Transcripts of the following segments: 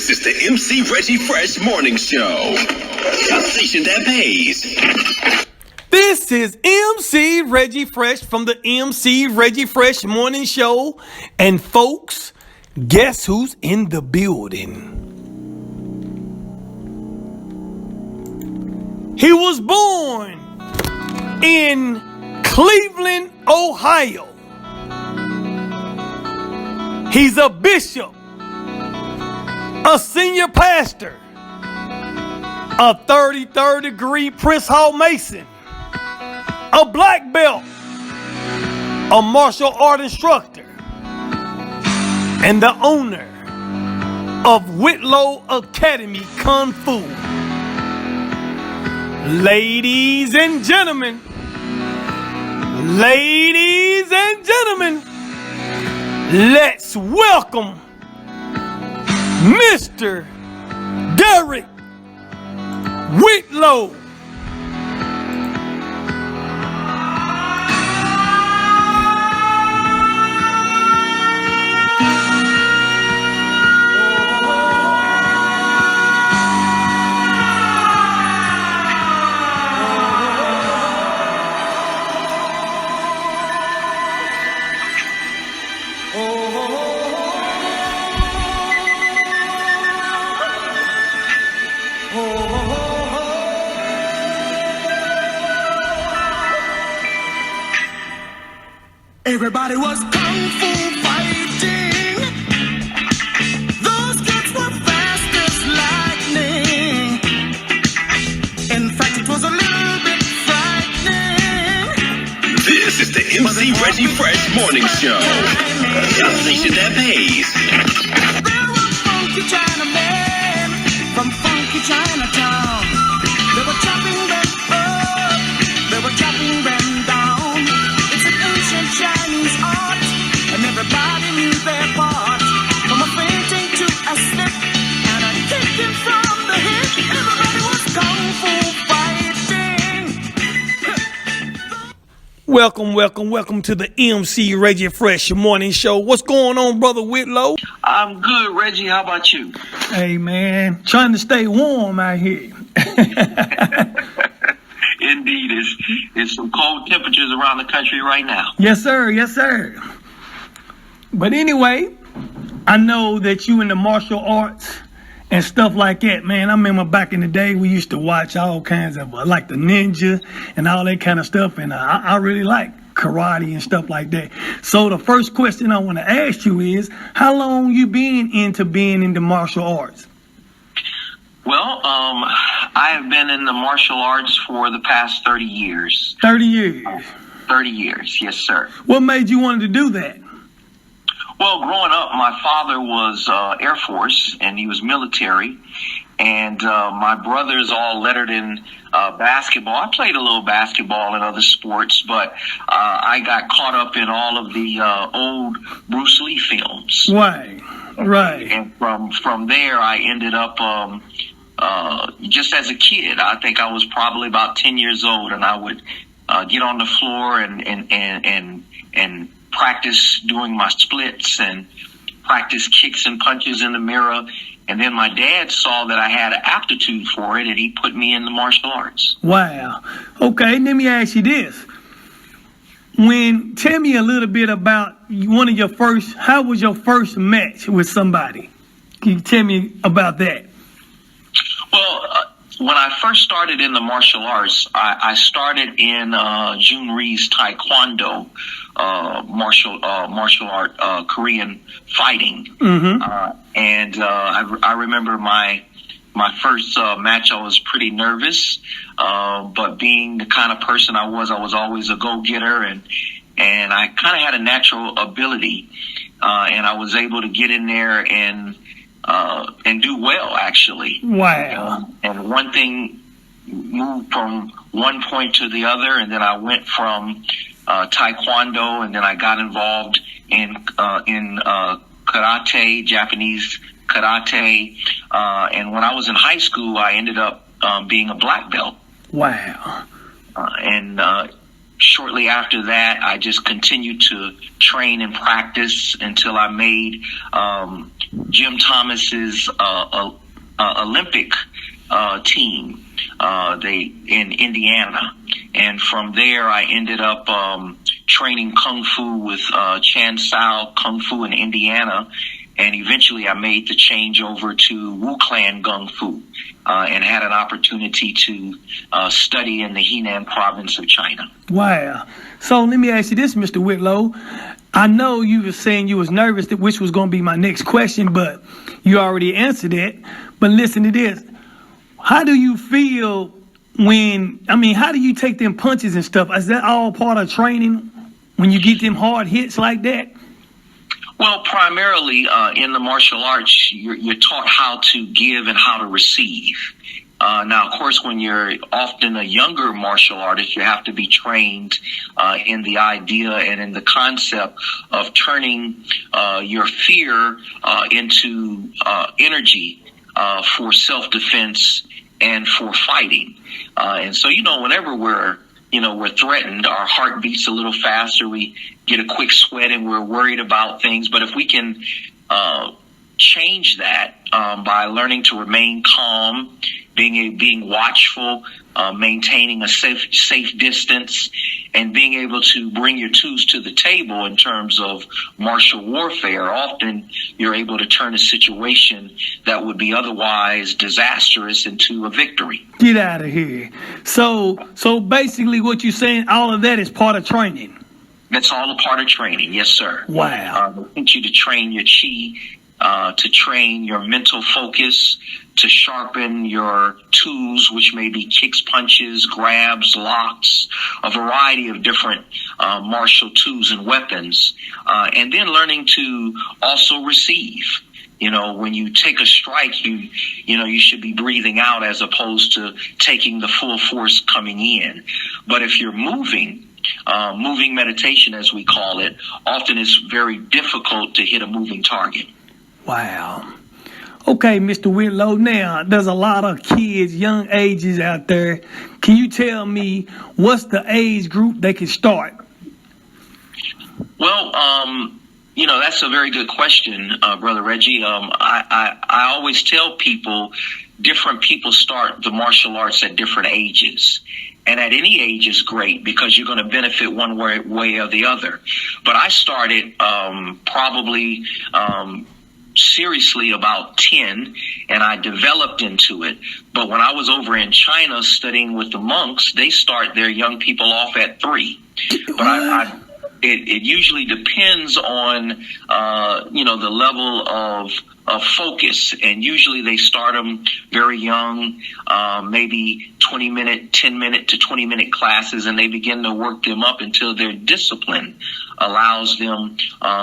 This is the MC Reggie Fresh Morning Show. A station that pays. This is MC Reggie Fresh from the MC Reggie Fresh Morning Show. And folks, guess who's in the building? He was born in Cleveland, Ohio. He's a bishop, a senior pastor, a 33rd degree Prince Hall Mason, a black belt, a martial art instructor, and the owner of Whitlow Academy Kung Fu. Ladies and gentlemen, let's welcome Mr. Derrick Whitlow. Everybody was kung fu fighting. Those kids were fast as lightning. In fact, it was a little bit frightening. This is the MC Reggie Fresh Morning Show. A station that pays. There were funky Chinamen from funky Chinatown. They were chopping them up, they were chopping them down. It's an ancient Chinese art, and everybody knew their part. From a fainting to a slip, and a kicking from the hip. Everybody was kung fu fighting. Welcome to the MC Reggie Fresh Morning Show. What's going on, Brother Whitlow? I'm good, Reggie. How about you? Hey, man, trying to stay warm out here. Indeed, it's some cold temperatures around the country right now. Yes, sir. But anyway, I know that you in the martial arts and stuff like that, man. I remember back in the day, we used to watch all kinds of, like the ninja and all that kind of stuff. And I really like karate and stuff like that. So the first question I want to ask you is, how long you been into being in the martial arts? Well, I have been in the martial arts for the past 30 years. 30 years? 30 years, yes, sir. What made you want to do that? Well, growing up, my father was Air Force, and he was military. And my brothers all lettered in basketball. I played a little basketball and other sports, but I got caught up in all of the old Bruce Lee films. Right. And from there, I ended up just as a kid. I think I was probably about 10 years old, and I would get on the floor and practice doing my splits and practice kicks and punches in the mirror. And then my dad saw that I had an aptitude for it, and he put me in the martial arts. Wow. Okay, let me ask you this. Tell me a little bit about how was your first match with somebody? Can you tell me about that? Well, when I first started in the martial arts, I started in Jun Ree's Taekwondo, martial art, Korean fighting. Mm-hmm. I remember my first match, I was pretty nervous, but being the kind of person I was always a go-getter, and I kind of had a natural ability, and I was able to get in there and do well, actually. Wow. And one thing moved from one point to the other, and then I went from Taekwondo, and then I got involved in karate, Japanese karate, and when I was in high school, I ended up being a black belt. Wow. And shortly after that, I just continued to train and practice until I made Jim Thomas's Olympic team, they in Indiana, and from there I ended up training kung fu with Chan Sao Kung Fu in Indiana, and eventually I made the change over to Wu Clan Kung Fu, and had an opportunity to study in the Henan province of China. Wow. So let me ask you this, Mr. Whitlow. I know you were saying you was nervous, which was going to be my next question, but you already answered it. But listen to this. How do you feel how do you take them punches and stuff? Is that all part of training when you get them hard hits like that? Well, primarily in the martial arts, you're taught how to give and how to receive. Now, of course, when you're often a younger martial artist, you have to be trained in the idea and in the concept of turning your fear into energy for self-defense and for fighting. And so, whenever we're threatened, our heart beats a little faster, we get a quick sweat, and we're worried about things. But if we can change that by learning to remain calm, being watchful, maintaining a safe distance, and being able to bring your tools to the table in terms of martial warfare, often you're able to turn a situation that would be otherwise disastrous into a victory. Get out of here. So basically what you're saying, all of that is part of training. That's all a part of training. Yes, sir. Wow. They teach you to train your chi, to train your mental focus, to sharpen your tools, which may be kicks, punches, grabs, locks, a variety of different martial tools and weapons, and then learning to also receive. When you take a strike, you should be breathing out as opposed to taking the full force coming in. But if you're moving meditation, as we call it, often is very difficult to hit a moving target. Wow. Okay, Mr. Whitlow, now there's a lot of kids, young ages out there. Can you tell me what's the age group they can start? Well, that's a very good question, Brother Reggie. I always tell people different people start the martial arts at different ages. And at any age is great because you're going to benefit one way or the other. But I started probably seriously about 10, and I developed into it. But when I was over in China studying with the monks, they start their young people off at 3. But it usually depends on the level of focus, and usually they start them very young, maybe 10-minute to 20-minute classes, and they begin to work them up until their discipline allows them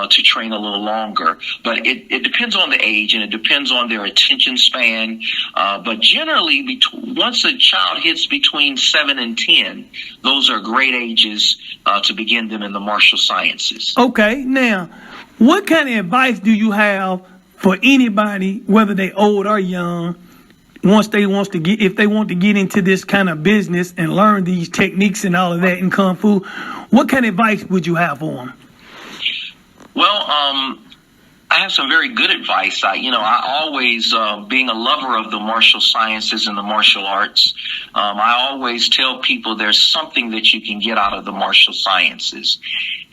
to train a little longer. But it depends on the age, and it depends on their attention span. But generally, once a child hits between 7 and 10, those are great ages to begin them in the martial sciences. Okay, now, what kind of advice do you have for anybody, whether they old or young, if they want to get into this kind of business and learn these techniques and all of that in Kung Fu? What kind of advice would you have for them? Well, I have some very good advice. I always, being a lover of the martial sciences and the martial arts, I always tell people there's something that you can get out of the martial sciences.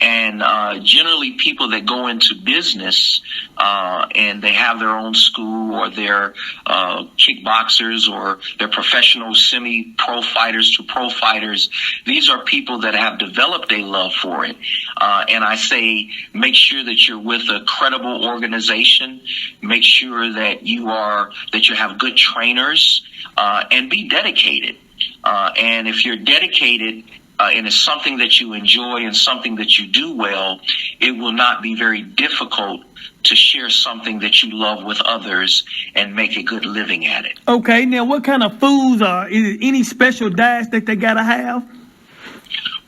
And generally people that go into business and they have their own school, or they're kickboxers, or they're professional semi-pro fighters to pro fighters, these are people that have developed a love for it. And I say make sure that you're with a credible organization. Make sure that you have good trainers, and be dedicated. And if you're dedicated, and it's something that you enjoy and something that you do well, it will not be very difficult to share something that you love with others and make a good living at it. Okay, now what kind of foods is it any special diets that they gotta have?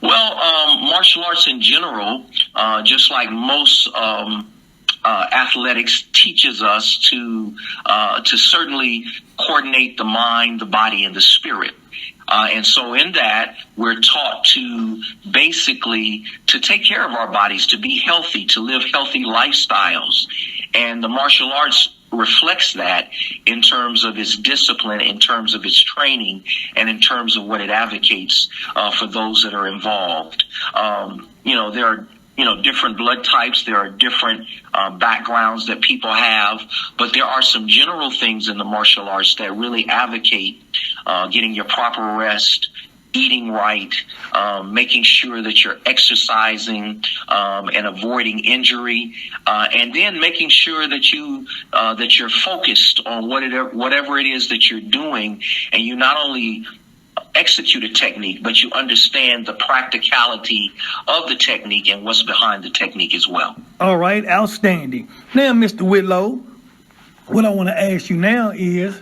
Well, martial arts in general, just like most athletics, teaches us to certainly coordinate the mind, the body, and the spirit. And so in that, we're taught to basically to take care of our bodies, to be healthy, to live healthy lifestyles. And the martial arts reflects that in terms of its discipline, in terms of its training, and in terms of what it advocates for those that are involved. There are different blood types. There are different backgrounds that people have, but there are some general things in the martial arts that really advocate getting your proper rest, eating right, making sure that you're exercising and avoiding injury, and then making sure that you're focused on whatever it is that you're doing, and you not only execute a technique, but you understand the practicality of the technique and what's behind the technique as well. All right, outstanding. Now, Mr. Whitlow, what I want to ask you now is,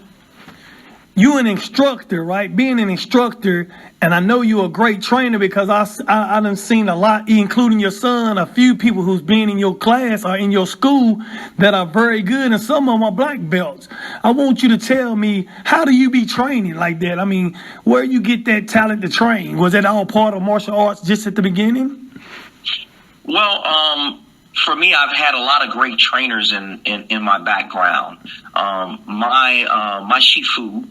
you an instructor, right? Being an instructor, and I know you're a great trainer because I done seen a lot, including your son, a few people who's been in your class or in your school that are very good, and some of them are black belts. I want you to tell me, how do you be training like that? I mean, where you get that talent to train? Was that all part of martial arts just at the beginning? Well, for me, I've had a lot of great trainers in my background. My Shifu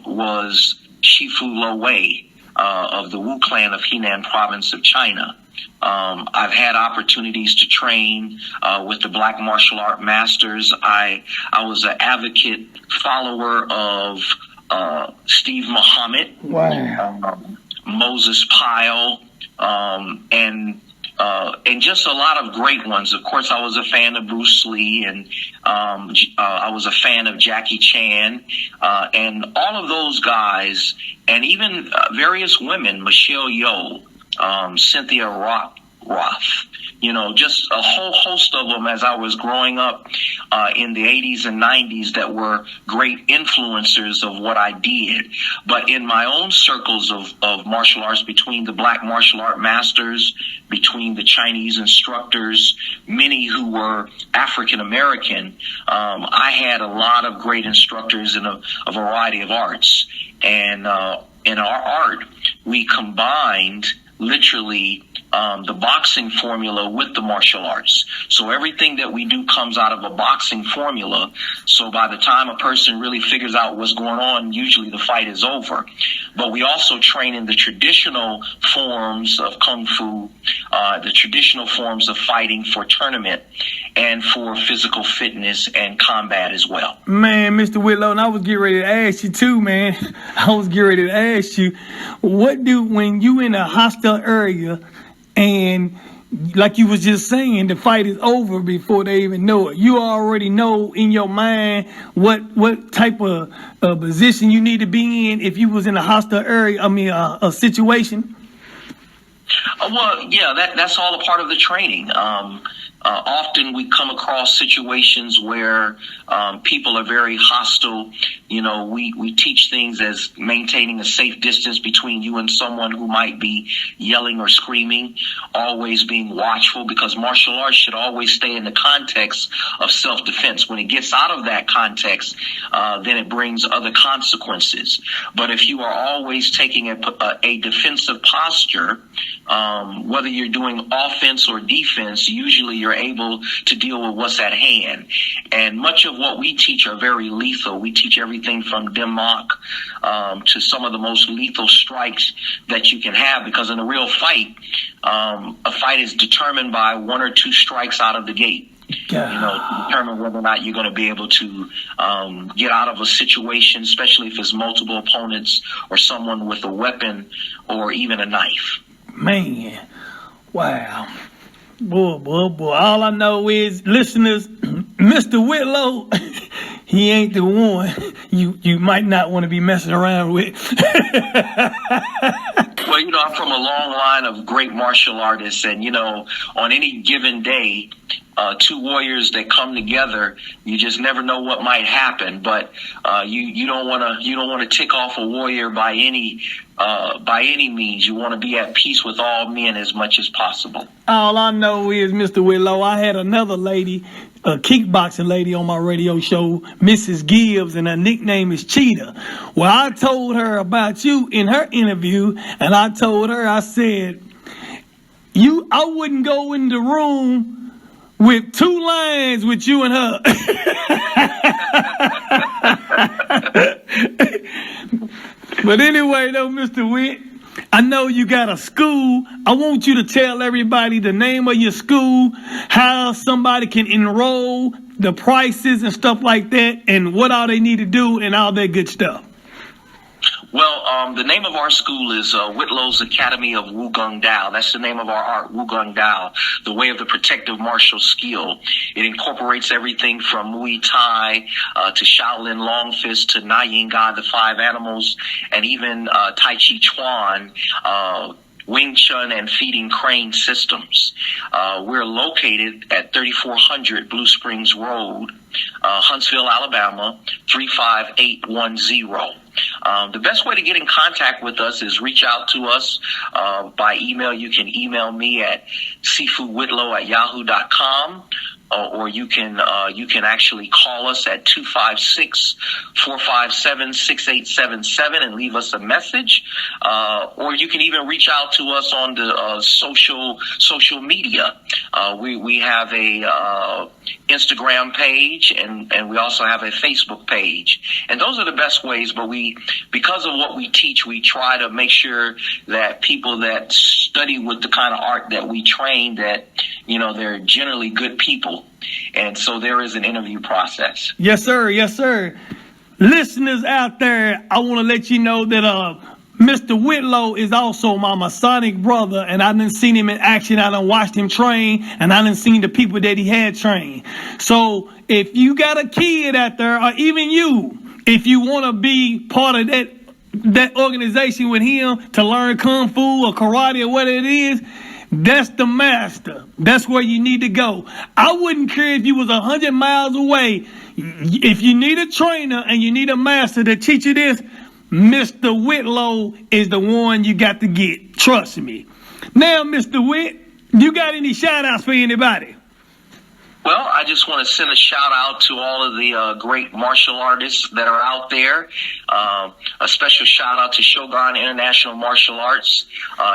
was Shifu Lo Wei of the Wu clan of Henan province of China. I've had opportunities to train with the black martial art masters. I was an advocate follower of Steve Muhammad, Wow. Moses Pyle, and just a lot of great ones. Of course, I was a fan of Bruce Lee, and I was a fan of Jackie Chan, and all of those guys, and even various women, Michelle Yeoh, Cynthia Roth, just a whole host of them as I was growing up in the 80s and 90s that were great influencers of what I did. But in my own circles of martial arts, between the black martial art masters, between the Chinese instructors, many who were African American, I had a lot of great instructors in a variety of arts. And in our art, we combined literally the boxing formula with the martial arts. So everything that we do comes out of a boxing formula. So by the time a person really figures out what's going on, usually the fight is over. But we also train in the traditional forms of Kung Fu, the traditional forms of fighting for tournament and for physical fitness and combat as well. Man, Mr. Whitlow, and I was getting ready to ask you too, man. I was getting ready to ask you, when you in a hostile area and like you was just saying, the fight is over before they even know it. You already know in your mind what type of position you need to be in if you was in a hostile area, a situation? Well, yeah, that's all a part of the training. Often we come across situations where people are very hostile. We teach things as maintaining a safe distance between you and someone who might be yelling or screaming, always being watchful, because martial arts should always stay in the context of self-defense. When it gets out of that context, then it brings other consequences. But if you are always taking a defensive posture, whether you're doing offense or defense, usually you're able to deal with what's at hand. And much of what we teach are very lethal. We teach everything from dim mak to some of the most lethal strikes that you can have, because in a real fight, a fight is determined by one or two strikes out of the gate. To determine whether or not you're going to be able to get out of a situation, especially if it's multiple opponents or someone with a weapon or even a knife. Man, wow. Boy. All I know is, listeners, Mr. Whitlow, he ain't the one you might not want to be messing around with. Well, I'm from a long line of great martial artists, and, on any given day, two warriors that come together, you just never know what might happen. But you don't want to tick off a warrior by any means. You want to be at peace with all men as much as possible. All I know is, Mr. Whitlow, I had another lady, a kickboxing lady on my radio show, Mrs. Gibbs, and her nickname is Cheetah. Well, I told her about you in her interview, and I told her, I said, I wouldn't go in the room with 2 lines with you and her. But anyway, though, Mr. Witt, I know you got a school. I want you to tell everybody the name of your school, how somebody can enroll, the prices and stuff like that, and what all they need to do and all that good stuff. Well, the name of our school is Whitlow's Academy of Wukong Dao. That's the name of our art, Wukong Dao, the way of the protective martial skill. It incorporates everything from Muay Thai to Shaolin Long Fist to Na Yin Ga, the 5 animals, and even Tai Chi Chuan, Wing Chun, and feeding crane systems. We're located at 3400 Blue Springs Road, Huntsville, Alabama, 35810. The best way to get in contact with us is reach out to us by email. You can email me at seafoodwhitlow@yahoo.com. Or you can actually call us at 256-457-6877 and leave us a message. Or you can even reach out to us on the social media. We have a Instagram page and we also have a Facebook page. And those are the best ways, but because of what we teach, we try to make sure that people that study with the kind of art that we train, that, they're generally good people. And so there is an interview process. Yes, sir. Yes, sir. Listeners out there, I want to let you know that Mr. Whitlow is also my Masonic brother, and I done seen him in action. I done watched him train, and I done seen the people that he had trained. So if you got a kid out there, or even you, if you want to be part of that organization with him to learn Kung Fu or karate or what it is, that's the master. That's where you need to go. I wouldn't care if you was 100 miles away. If you need a trainer and you need a master to teach you this, Mr. Whitlow is the one you got to get. Trust me. Now, Mr. Whit, you got any shout-outs for anybody? Well, I just want to send a shout out to all of the great martial artists that are out there. A special shout out to Shogun International Martial Arts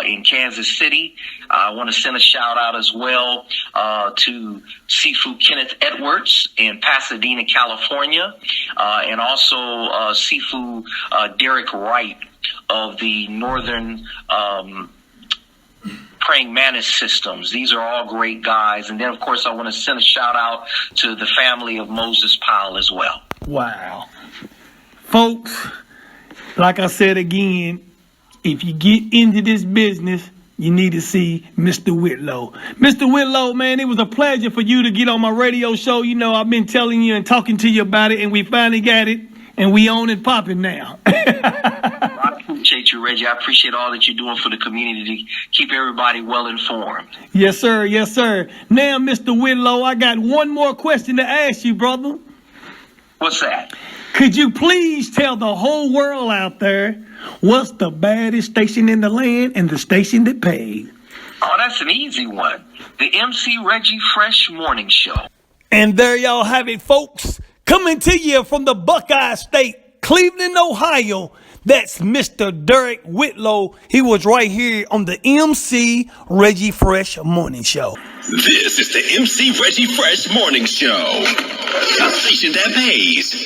in Kansas City. I want to send a shout out as well to Sifu Kenneth Edwards in Pasadena, California, and also Sifu Derrick Wright of the Northern Praying Mantis Systems. These are all great guys. And then, of course, I want to send a shout out to the family of Moses Powell as well. Wow. Folks, like I said again, if you get into this business, you need to see Mr. Whitlow. Mr. Whitlow, man, it was a pleasure for you to get on my radio show. I've been telling you and talking to you about it, and we finally got it, and we own it popping now. I appreciate you, Reggie. I appreciate all that you're doing for the community to keep everybody well informed. Yes, sir. Yes, sir. Now, Mr. Whitlow, I got one more question to ask you, brother. What's that? Could you please tell the whole world out there what's the baddest station in the land and the station that pays? Oh, that's an easy one. The MC Reggie Fresh Morning Show. And there y'all have it, folks. Coming to you from the Buckeye State, Cleveland, Ohio. That's Mr. Derrick Whitlow. He was right here on the MC Reggie Fresh Morning Show. This is the MC Reggie Fresh Morning Show. A station that pays.